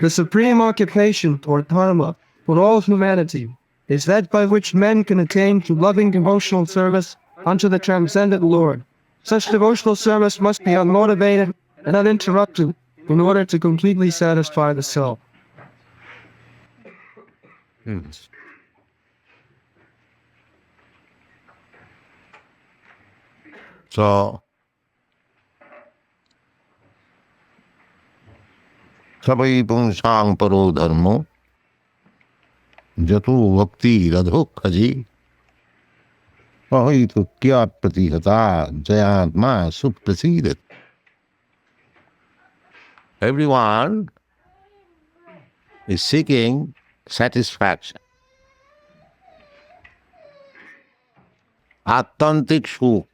The supreme occupation, or dharma, for all humanity is that by which men can attain to loving devotional service unto the transcendent Lord. Such devotional service must be unmotivated and uninterrupted in order to completely satisfy the self. So, sabai puṁsāṁ paro dharmo yato bhaktir adhokṣaje ahaituky apratihatā yayātmā suprasīdati. Everyone is seeking satisfaction. Atyantikṣu.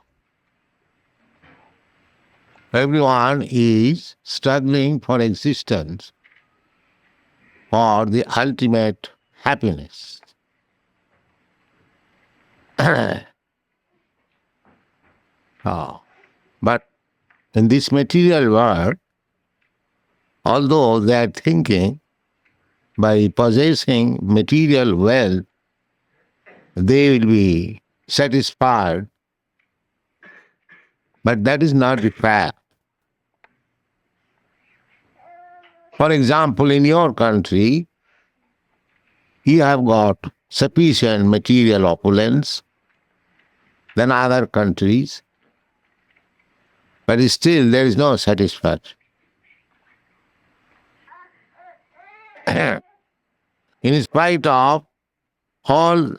Everyone is struggling for existence, for the ultimate happiness. But in this material world, although they are thinking by possessing material wealth, they will be satisfied, but that is not the fact. For example, in your country, you have got sufficient material opulence than other countries, but still there is no satisfaction. In spite of all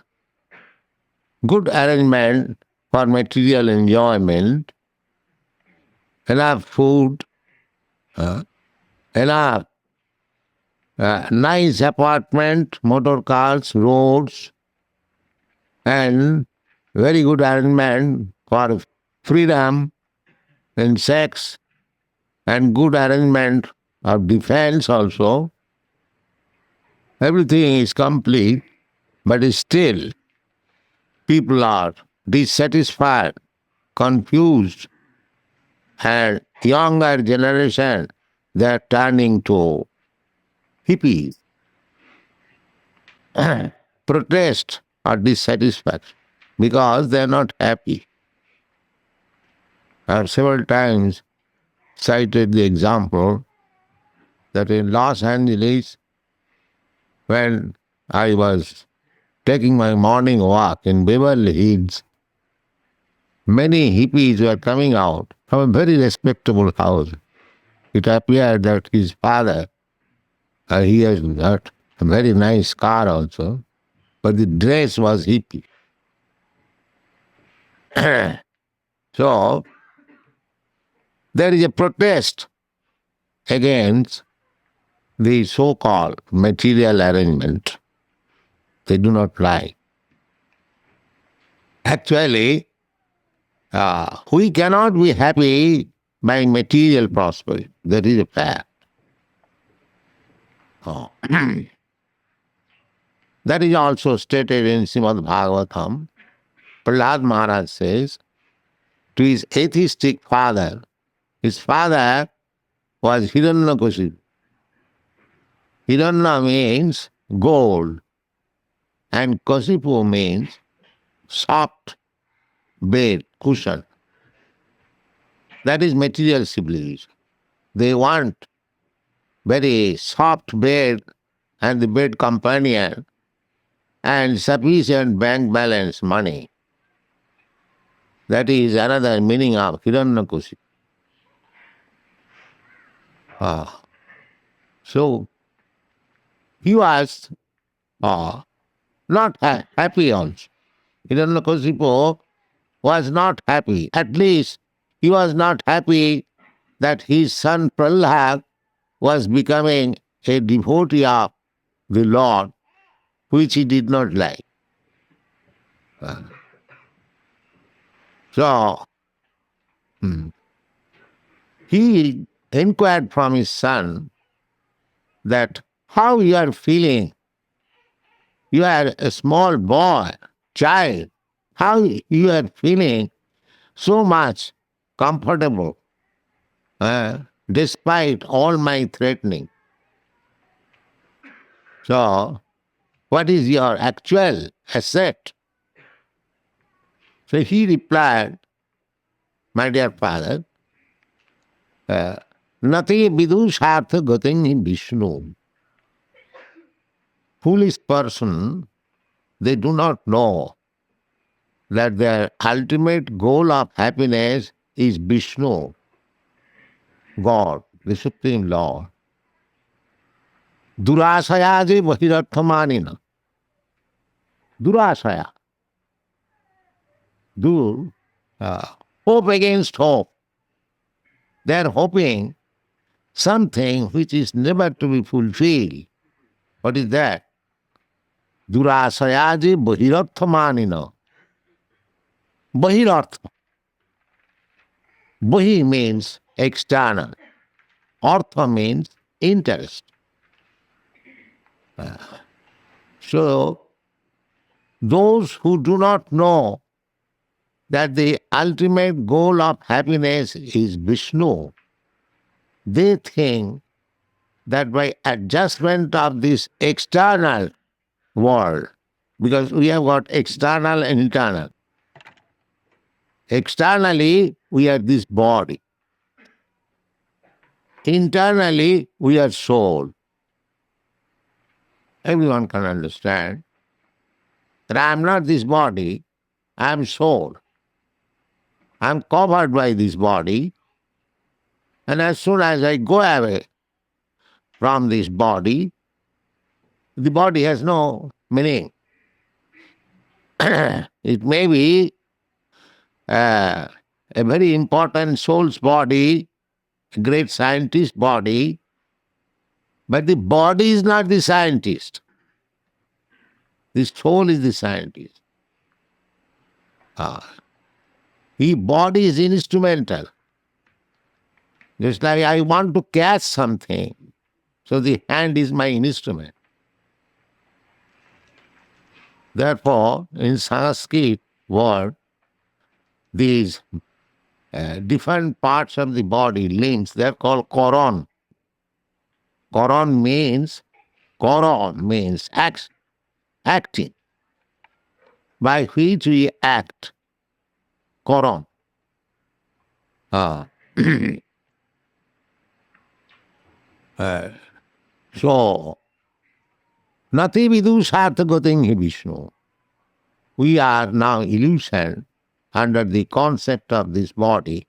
good arrangement for material enjoyment, enough food, enough nice apartment, motorcars, roads, and very good arrangement for freedom in sex, and good arrangement of defense also. Everything is complete, but still people are dissatisfied, confused, and younger generation, they are turning to hippies, protest or dissatisfaction, because they are not happy. I have several times cited the example that in Los Angeles, when I was taking my morning walk in Beverly Hills, many hippies were coming out from a very respectable house. It appeared that his father, he has got a very nice car also, but the dress was hippie. So, there is a protest against the so-called material arrangement. They do not like. Actually, we cannot be happy by material prosperity. That is a fact. That is also stated in Srimad Bhagavatam. Prabhupada Maharaj says to his atheistic father, his father was Hiranyakasipu. Hiranya means gold, and Kasipu means soft bed, cushion. That is material civilization. They want very soft bed and the bed companion and sufficient bank balance money. That is another meaning of Hiranyakasipu. So, he was not happy also. Hiranyakasipu was not happy. At least he was not happy that his son Prahlad was becoming a devotee of the Lord, which he did not like. So, he inquired from his son that how you are feeling. You are a small boy, child. How you are feeling so much comfortable, despite all my threatening. So, what is your actual asset? So he replied, my dear father, nati vidushartha gatin Vishnu. Foolish person, they do not know that their ultimate goal of happiness is Vishnu, God, the Supreme Lord. Durāsayaje vahirarthamanina. Durāsaya. Dur, hope against hope. They are hoping something which is never to be fulfilled. What is that? Durāsayaje vahirarthamanina. Bahirartha. Bahi means external. Artha means interest. So, those who do not know that the ultimate goal of happiness is Vishnu, they think that by adjustment of this external world, because we have got external and internal. Externally, we are this body. Internally, we are soul. Everyone can understand that I am not this body, I am soul. I am covered by this body, and as soon as I go away from this body, the body has no meaning. It may be a very important soul's body, a great scientist body, but the body is not the scientist. The soul is the scientist. The body is instrumental. Just like I want to catch something, so the hand is my instrument. Therefore, in Sanskrit word, these different parts of the body, limbs, they are called koron. Koron means acting, by which we act. Koron. So, nati vidushartha gatin hi Vishnu. We are now illusioned under the concept of this body.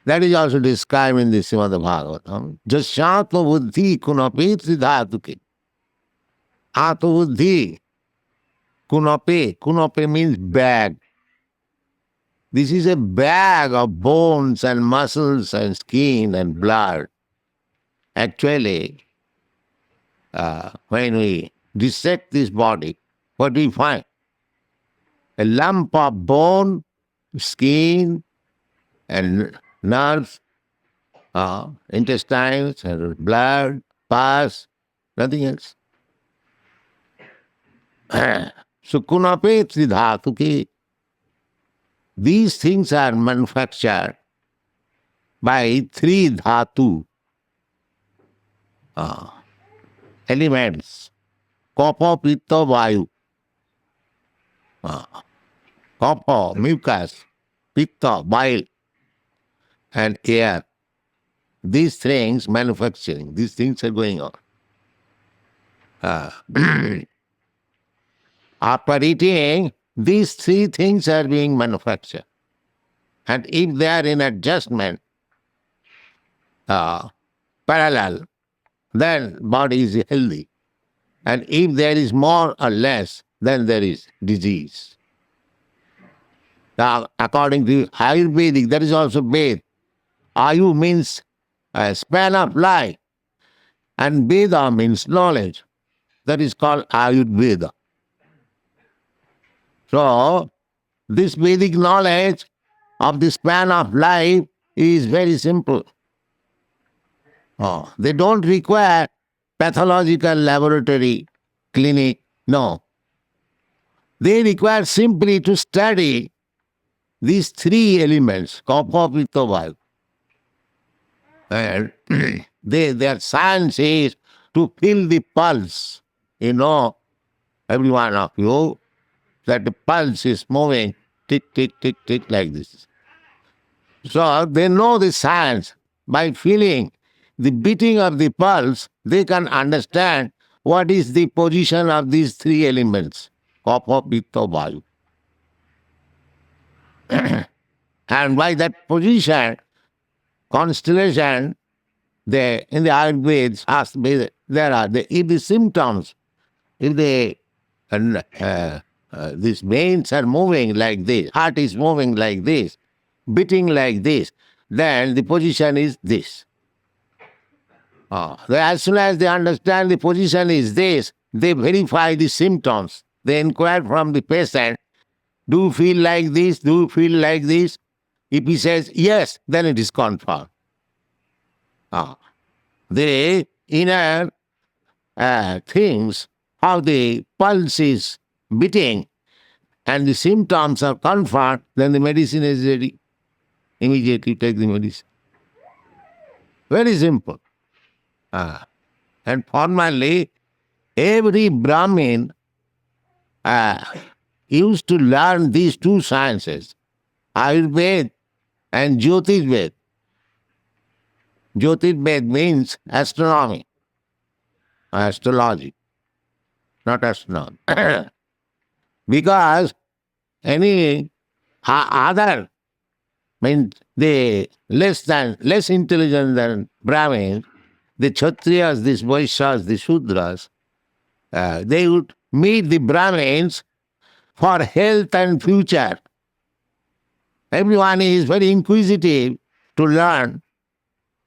That is also described in the Srimad Bhagavatam. Jasyatma buddhi kunape athuky. Ato buddhi kunape. Kunape means bag. This is a bag of bones and muscles and skin and blood. Actually, when we dissect this body, what do we find? A lump of bone, skin, and nerves, intestines, and blood, pus, nothing else. So, kunape tridhatuki. These things are manufactured by three dhatu elements: kapha, pitta, vayu. Kapha, mucus, pitta, bile, and air. These things manufacturing, these things are going on. After eating, these three things are being manufactured. And if they are in adjustment, parallel, then body is healthy. And if there is more or less, then there is disease. Now, according to Ayurvedic, there is also Ved. Ayu means a span of life, and Veda means knowledge. That is called Ayurveda. So, this Vedic knowledge of the span of life is very simple. They don't require pathological laboratory, clinic, no. They require simply to study these three elements, kapha, pitta, vayu. And their science is to feel the pulse you know, every one of you, that the pulse is moving tick, tick, tick, tick like this. So they know the science. By feeling the beating of the pulse, they can understand what is the position of these three elements, kapha, pitta, vayu. And by that position, constellation, in the Ayurveda, there are if the symptoms, if these veins are moving like this, heart is moving like this, beating like this, then the position is this. As soon as they understand the position is this, they verify the symptoms. They inquire from the patient, do you feel like this? Do you feel like this? If he says yes, then it is confirmed. The inner things, how the pulse is beating and the symptoms are confirmed, then the medicine is ready. Immediately take the medicine. Very simple. And formerly, every Brahmin used to learn these two sciences, Ayurveda and Jyotirveda. Jyotirveda means astronomy, astrology, not astronomy. Because any other means the less intelligent than Brahmins, the Kshatriyas, the Vaishyas, the Shudras, they would meet the Brahmins for health and future. Everyone is very inquisitive to learn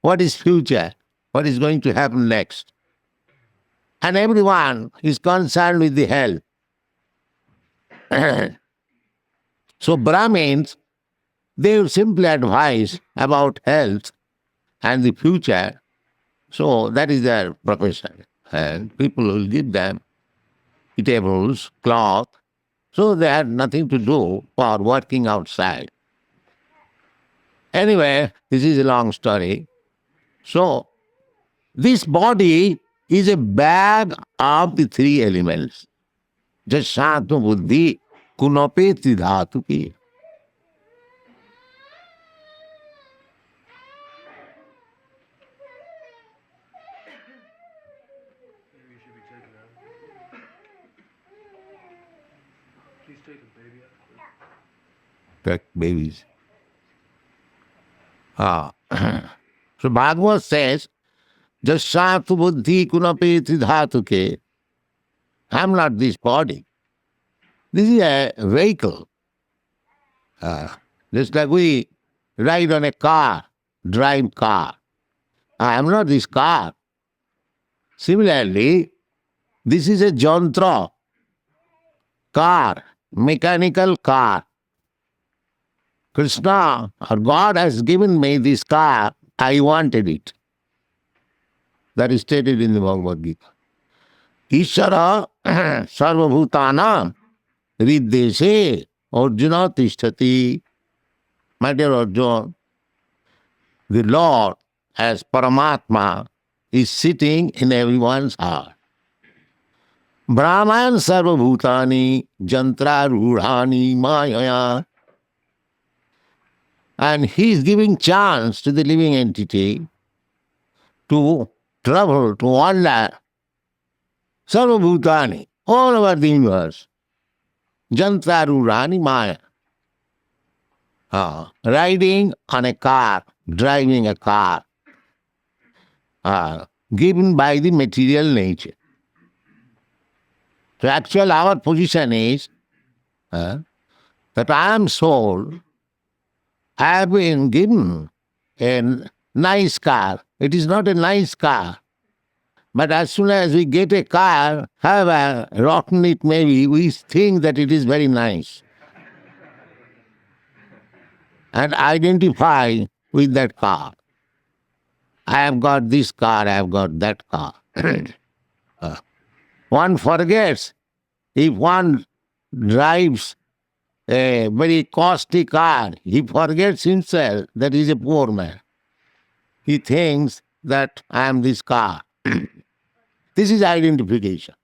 what is future, what is going to happen next. And everyone is concerned with the health. So Brahmins, they would simply advise about health and the future. So that is their profession. And people will give them eatables, cloth. So they had nothing to do for working outside. Anyway, this is a long story. So this body is a bag of the three elements. Jasatma buddhi apratihatā. Correct, babies. So Bhagavad says, Jasatma buddhi apratihatā. I am not this body. This is a vehicle. Just like we ride on a car, drive car. I am not this car. Similarly, this is a jantra, car, mechanical car. Krishna or God has given me this car, I wanted it. That is stated in the Bhagavad Gita. Ishara sarvabhutanam riddeshe arjuna tishtati. My dear Arjuna, the Lord as Paramatma is sitting in everyone's heart. Brahman sarvabhutani jantra rudhani mayaya. And he is giving chance to the living entity to travel, to wander. Sarvabhutani, all over the universe. Jantra rudhani maya. Riding on a car, driving a car, given by the material nature. So actually our position is that I am soul, I have been given a nice car. It is not a nice car. But as soon as we get a car, however rotten it may be, we think that it is very nice. And identify with that car. I have got this car, I have got that car. One forgets, if one drives a very costly car, he forgets himself that he is a poor man. He thinks that I am this car. This is identification.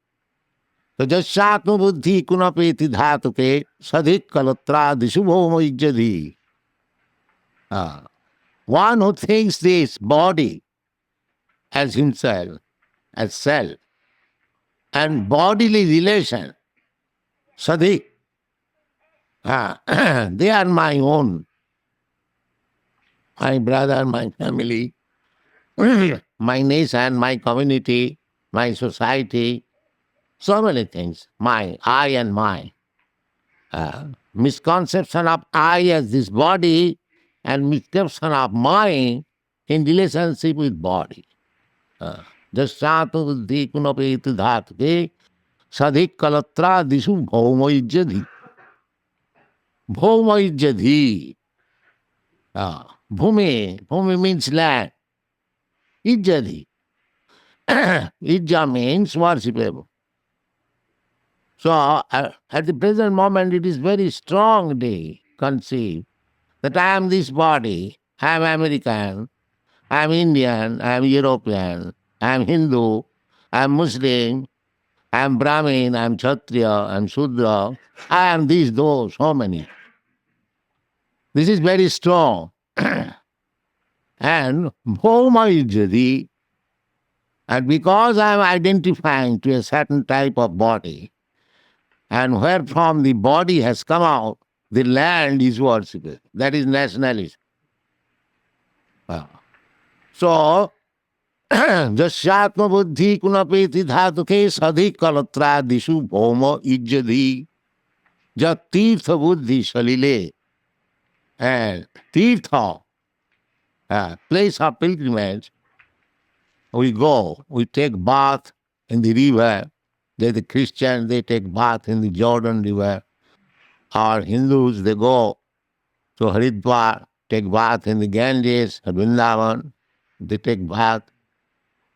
So jasyātma buddhi kunapeti dhātuke sadhik kalatra disubhoma ijjadhi. One who thinks this body as himself, as self, and bodily relation, sadhik, they are my own, my brother, my family, my nation, my community, my society, so many things, my, I and mine. Misconception of I as this body and misconception of mind in relationship with body. Jasyātu buddhi kunapeti dhātuke sadhik kalatra disu bhauma ijjadhi. Bhauma ijjadhi. Bhumi means land. Ijjadhi. Ijja means worshipable. So, at the present moment, it is very strongly conceived that I am this body, I am American, I am Indian, I am European, I am Hindu, I am Muslim, I am Brahmin, I am Kshatriya, I am Shudra, I am these, those, so many. This is very strong. And Bhoma Ijjadi, and because I am identifying to a certain type of body, and where from the body has come out, the land is worshipped. That is nationalism. So, jasyātma buddhi kunapeti dhātuke sadhik kalatra dishu bhoma ijjadi jat tirtha buddhi salile. And tirtha, place of pilgrimage, we go, we take bath in the river. The Christians, they take bath in the Jordan River. Or Hindus, they go to Haridwar, take bath in the Ganges, Vrindavan, they take bath.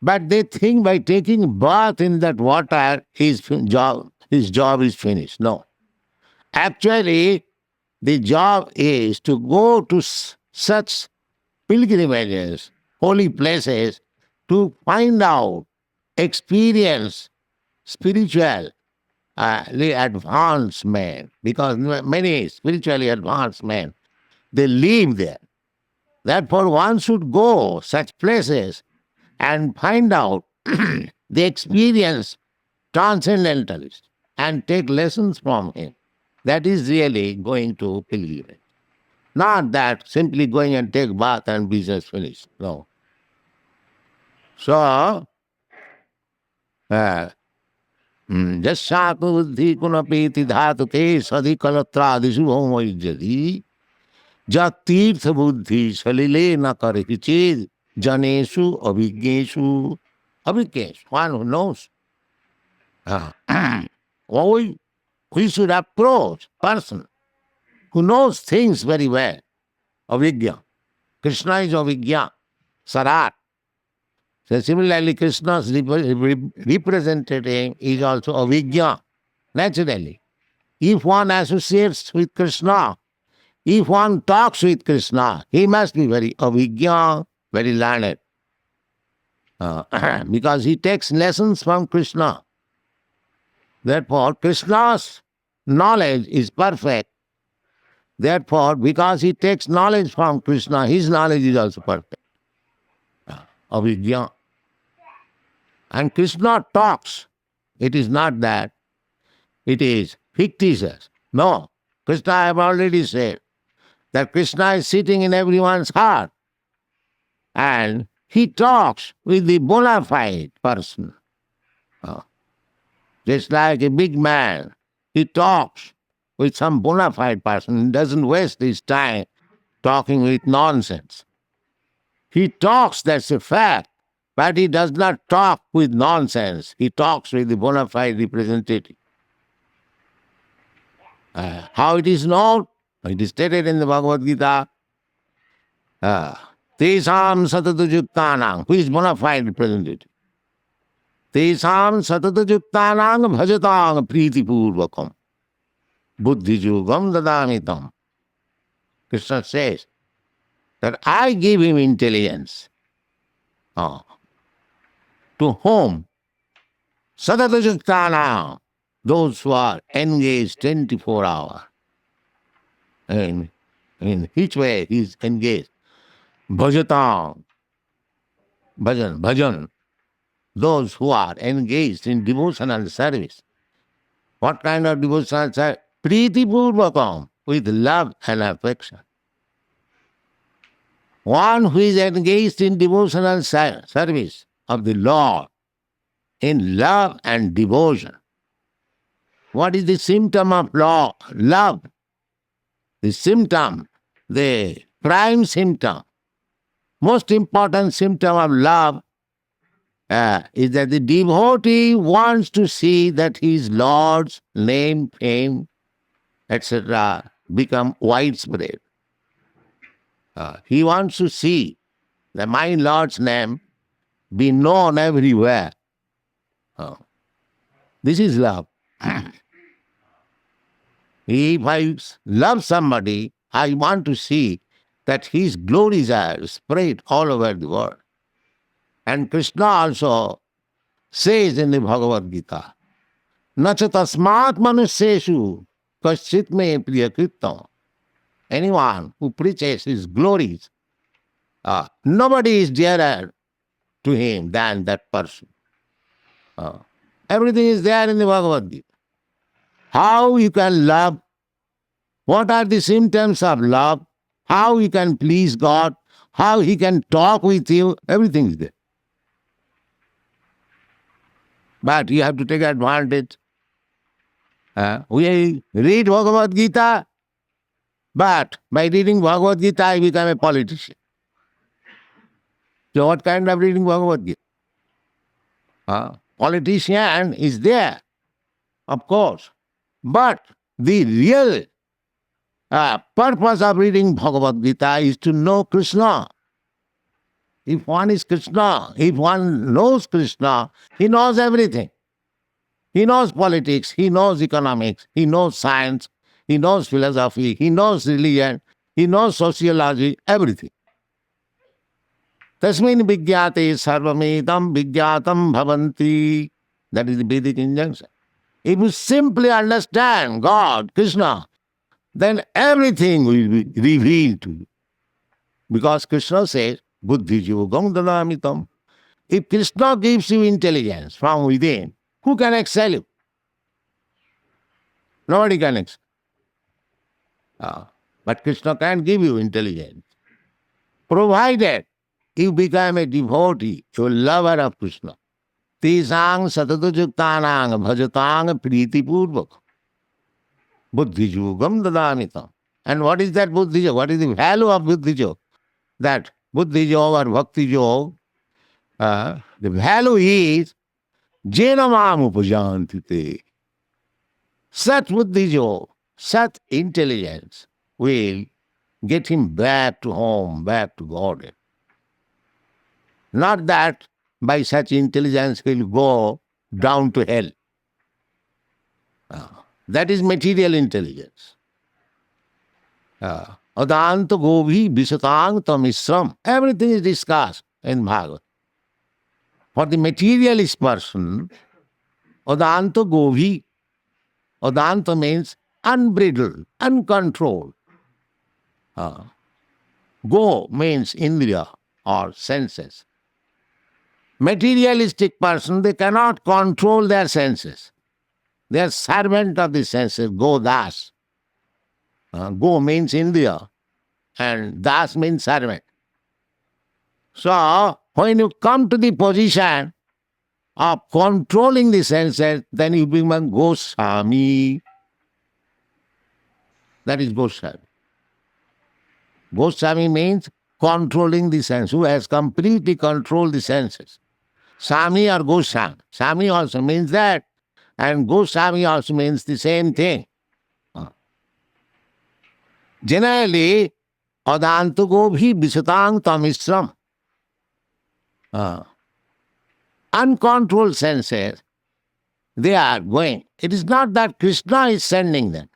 But they think by taking bath in that water, his job is finished. No. Actually, the job is to go to such pilgrimages, holy places, to find out, experience spiritual advanced men, because many spiritually advanced men, they live there. Therefore, one should go such places and find out the experience transcendentalist and take lessons from him. That is really going to pilgrimage. Not that simply going and take bath and business finished. No. So, jasyātma buddhi kunapeti dhātuke sadhikalatra bhoma ijjadi jat tirtha buddhi salile na karhichid janeshu abhigneshu. Abhignesh, one who knows. We should approach person who knows things very well. Avijñā. Krishna is avijñā, sarat. So similarly, Krishna's representative is also avijñā, naturally. If one associates with Krishna, if one talks with Krishna, he must be very avijñā, very learned. Because he takes lessons from Krishna. Therefore, Krishna's knowledge is perfect. Therefore, because he takes knowledge from Krishna, his knowledge is also perfect. Avijñā. And Krishna talks. It is not that. It is fictitious. No. Krishna, I have already said that Krishna is sitting in everyone's heart. And he talks with the bona fide person. Just like a big man, he talks with some bona fide person. He doesn't waste his time talking with nonsense. He talks, that's a fact, but he does not talk with nonsense. He talks with the bona fide representative. How it is known? It is stated in the Bhagavad Gita. Tesam satadujuktanang, who is bona fide representative? Tesam satadujuktanang bhajatang pritipurvakam buddhijugam dadamitam. Krishna says that I give him intelligence. To whom? Satadujuktanang, those who are engaged 24 hours. And in which way he is engaged? Bhajatam, bhajan. Those who are engaged in devotional service. What kind of devotional service? Pritipurvakam, with love and affection. One who is engaged in devotional service of the Lord, in love and devotion. What is the symptom of love? The symptom, the prime symptom, most important symptom of love is that the devotee wants to see that his Lord's name, fame, etc. become widespread. He wants to see that my Lord's name be known everywhere. This is love. If I love somebody, I want to see that his glories are spread all over the world. And Krishna also says in the Bhagavad Gita, Nacha tasmat manusyeshu kaschit me priyakrittam. Anyone who preaches his glories, nobody is dearer to him than that person. Everything is there in the Bhagavad Gita. How you can love, what are the symptoms of love, how you can please God, how he can talk with you, everything is there. But you have to take advantage. We read Bhagavad Gita, but by reading Bhagavad Gita, I become a politician. So what kind of reading Bhagavad Gita? Politician is there, of course. But the real purpose of reading Bhagavad Gita is to know Krishna. If one is Krishna, if one knows Krishna, he knows everything. He knows politics, he knows economics, he knows science, he knows philosophy, he knows religion, he knows sociology, everything. Tasmin vigyate sarvamedam vigyatam bhavanti. That is the Vedic injunction. If you simply understand God, Krishna, then everything will be revealed to you. Because Krishna says, Buddhi yogam dadamitam. If Krishna gives you intelligence from within, who can excel you? Nobody can excel. But Krishna can give you intelligence, provided you become a devotee, a lover of Krishna. Tisang satadujuktanang bhajatang pritipurvak. Buddhi yogam dadamitam. And what is that buddhi yoga? What is the value of buddhi yoga? That buddhi yoga or bhakti yoga, the value is jena mam upajantite. Such buddhi yoga, such intelligence will get him back to home, back to God. Not that by such intelligence he'll go down to hell. That is material intelligence. Adanta govhi visatang tamisram. Everything is discussed in Bhagavad. For the materialist person, adanta govhi, adanta means unbridled, uncontrolled. Go means indriya or senses. Materialistic person, they cannot control their senses. They are servant of the senses, go das. Go means India and das means servant. So, when you come to the position of controlling the senses, then you become Goswami. That is Goswami. Goswami means controlling the sense, who has completely controlled the senses. Sami or Goswami. Sami also means that, and Goswami also means the same thing. Generally, adantago bhi visatang tamisram. Uncontrolled senses, they are going. It is not that Krishna is sending them.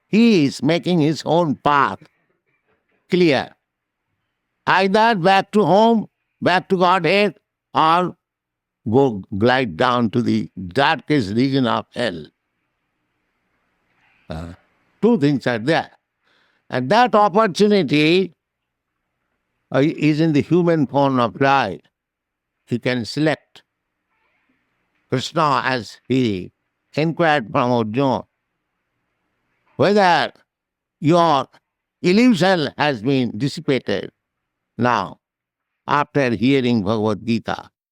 He is making his own path clear. Either back to home, back to Godhead, or go glide down to the darkest region of hell. Two things are there. And that opportunity is in the human form of life. He can select. Krishna, as he inquired from Arjuna, whether your illusion has been dissipated now after hearing Bhagavad Gita.